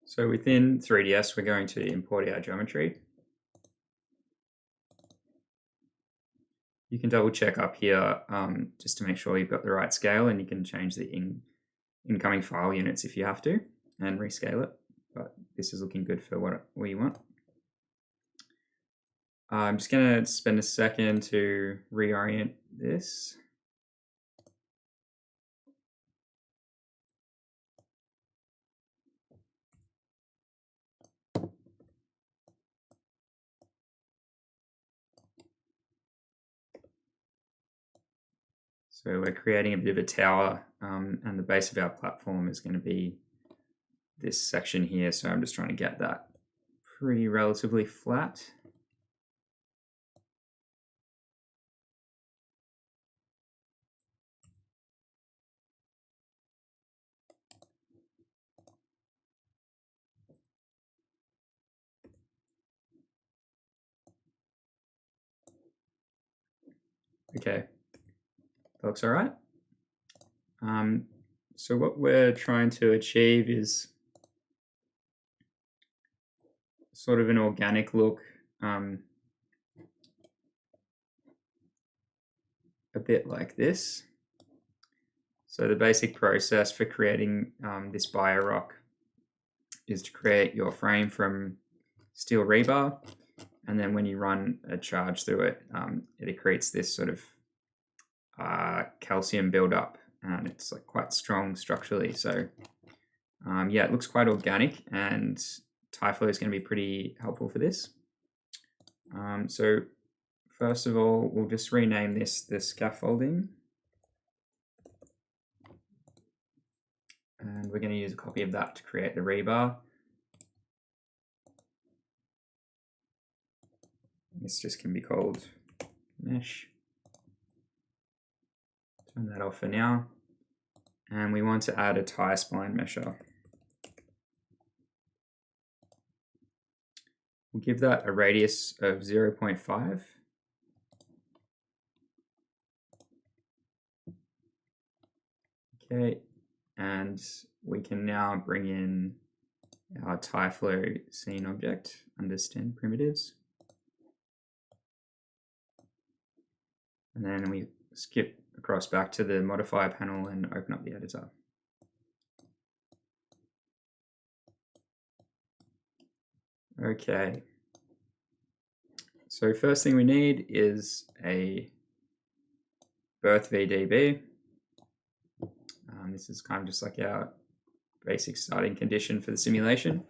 So within 3ds, we're going to import our geometry. You can double check up here just to make sure you've got the right scale, and you can change the incoming file units if you have to and rescale it. But this is looking good for what we want. I'm just going to spend a second to reorient this. So we're creating a bit of a tower, and the base of our platform is going to be this section here. So I'm just trying to get that pretty relatively flat. Okay, that looks all right. So what we're trying to achieve is sort of an organic look, a bit like this. So the basic process for creating this bio-rock is to create your frame from steel rebar, and then when you run a charge through it, it creates this sort of calcium buildup, and it's like quite strong structurally. So yeah, it looks quite organic, and TIFLO is going to be pretty helpful for this. So first of all, we'll just rename this the scaffolding. And we're going to use a copy of that to create the rebar. This just can be called mesh. Turn that off for now. And we want to add a tie spline mesher. We'll give that a radius of 0.5. Okay, and we can now bring in our TIFLO scene object under stand primitives. And then we skip across back to the modifier panel and open up the editor. Okay. So first thing we need is a birth VDB. This is kind of just like our basic starting condition for the simulation.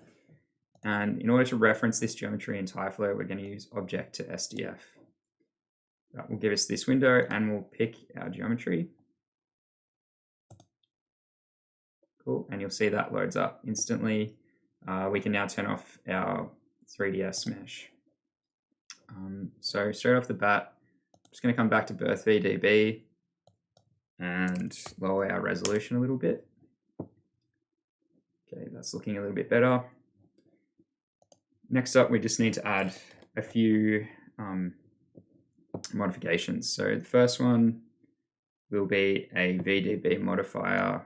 And in order to reference this geometry in TIFLO, we're going to use object to SDF. That will give us this window, and we'll pick our geometry. Cool, and you'll see that loads up instantly. We can now turn off our 3ds mesh. So straight off the bat, I'm just going to come back to birth VDB and lower our resolution a little bit. Okay, that's looking a little bit better. Next up, we just need to add a few modifications. So the first one will be a VDB modifier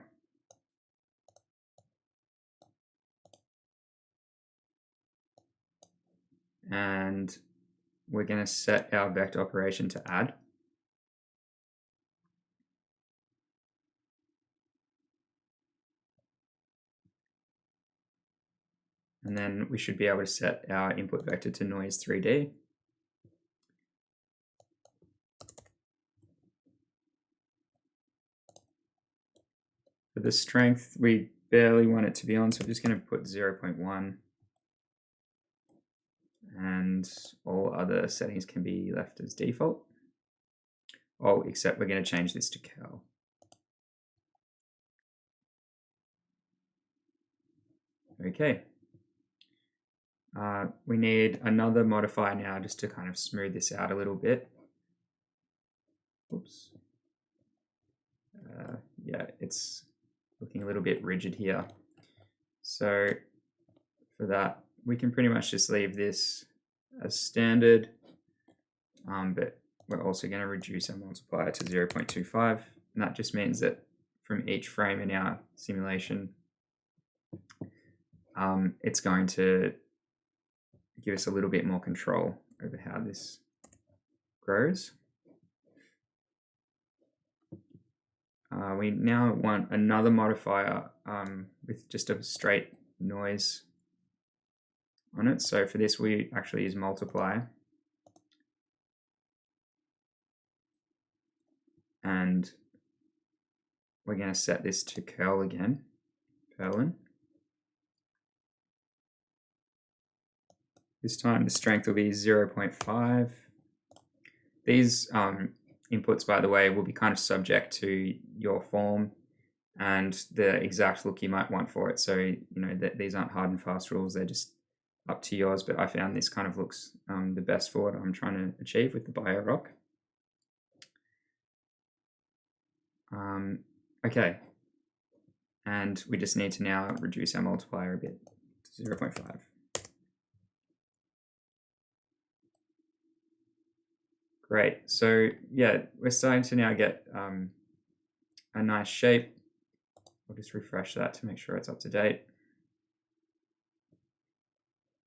and we're going to set our vector operation to add. And then we should be able to set our input vector to noise 3D. For the strength, we barely want it to be on, so I'm just going to put 0.1. And all other settings can be left as default. Oh, except we're going to change this to cal. Okay. We need another modifier now just to kind of smooth this out a little bit. Oops. Yeah, it's looking a little bit rigid here. So for that, we can pretty much just leave this as standard, but we're also going to reduce our multiplier to 0.25, and that just means that from each frame in our simulation, it's going to give us a little bit more control over how this grows. We now want another modifier with just a straight noise on it. So for this, we actually use multiply. And we're going to set this to curl again, curlin. This time the strength will be 0.5. These inputs, by the way, will be kind of subject to your form and the exact look you might want for it. So, you know, these aren't hard and fast rules, they're just up to yours, but I found this kind of looks the best for what I'm trying to achieve with the bio rock. Okay, and we just need to now reduce our multiplier a bit to 0.5. Great, so yeah, we're starting to now get a nice shape. I'll just refresh that to make sure it's up to date.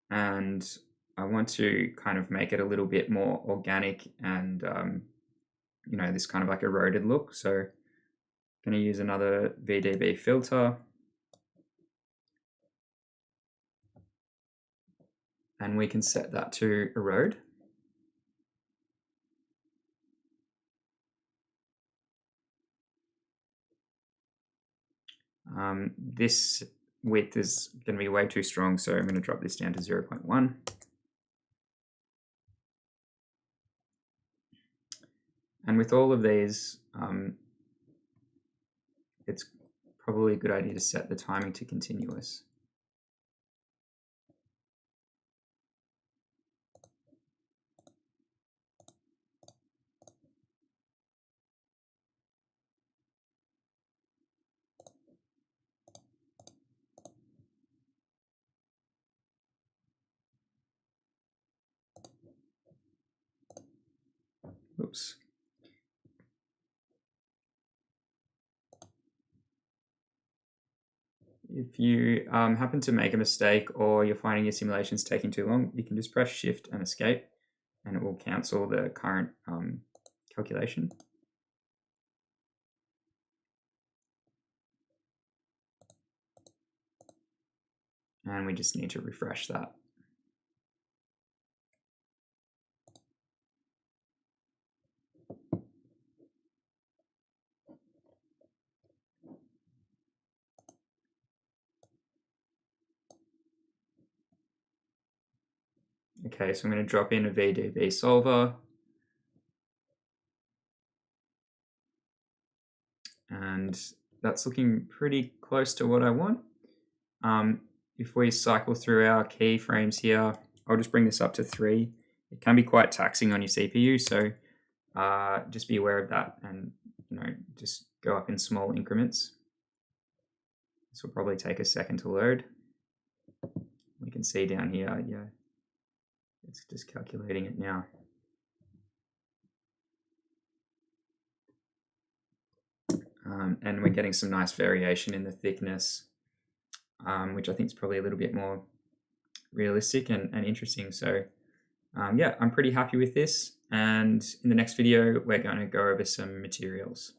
And I want to kind of make it a little bit more organic and, you know, this kind of like eroded look. So I'm going to use another VDB filter. And we can set that to erode. This width is going to be way too strong, so I'm going to drop this down to 0.1. And with all of these, it's probably a good idea to set the timing to continuous. Oops. If you happen to make a mistake or you're finding your simulation's taking too long, you can just press Shift and Escape and it will cancel the current calculation. And we just need to refresh that. Okay, so I'm going to drop in a VDB solver. And that's looking pretty close to what I want. If we cycle through our keyframes here, I'll just bring this up to 3. It can be quite taxing on your CPU, so just be aware of that and, you know, just go up in small increments. This will probably take a second to load. We can see down here, yeah, it's just calculating it now. And we're getting some nice variation in the thickness, which I think is probably a little bit more realistic and interesting. So yeah, I'm pretty happy with this. And in the next video, we're going to go over some materials.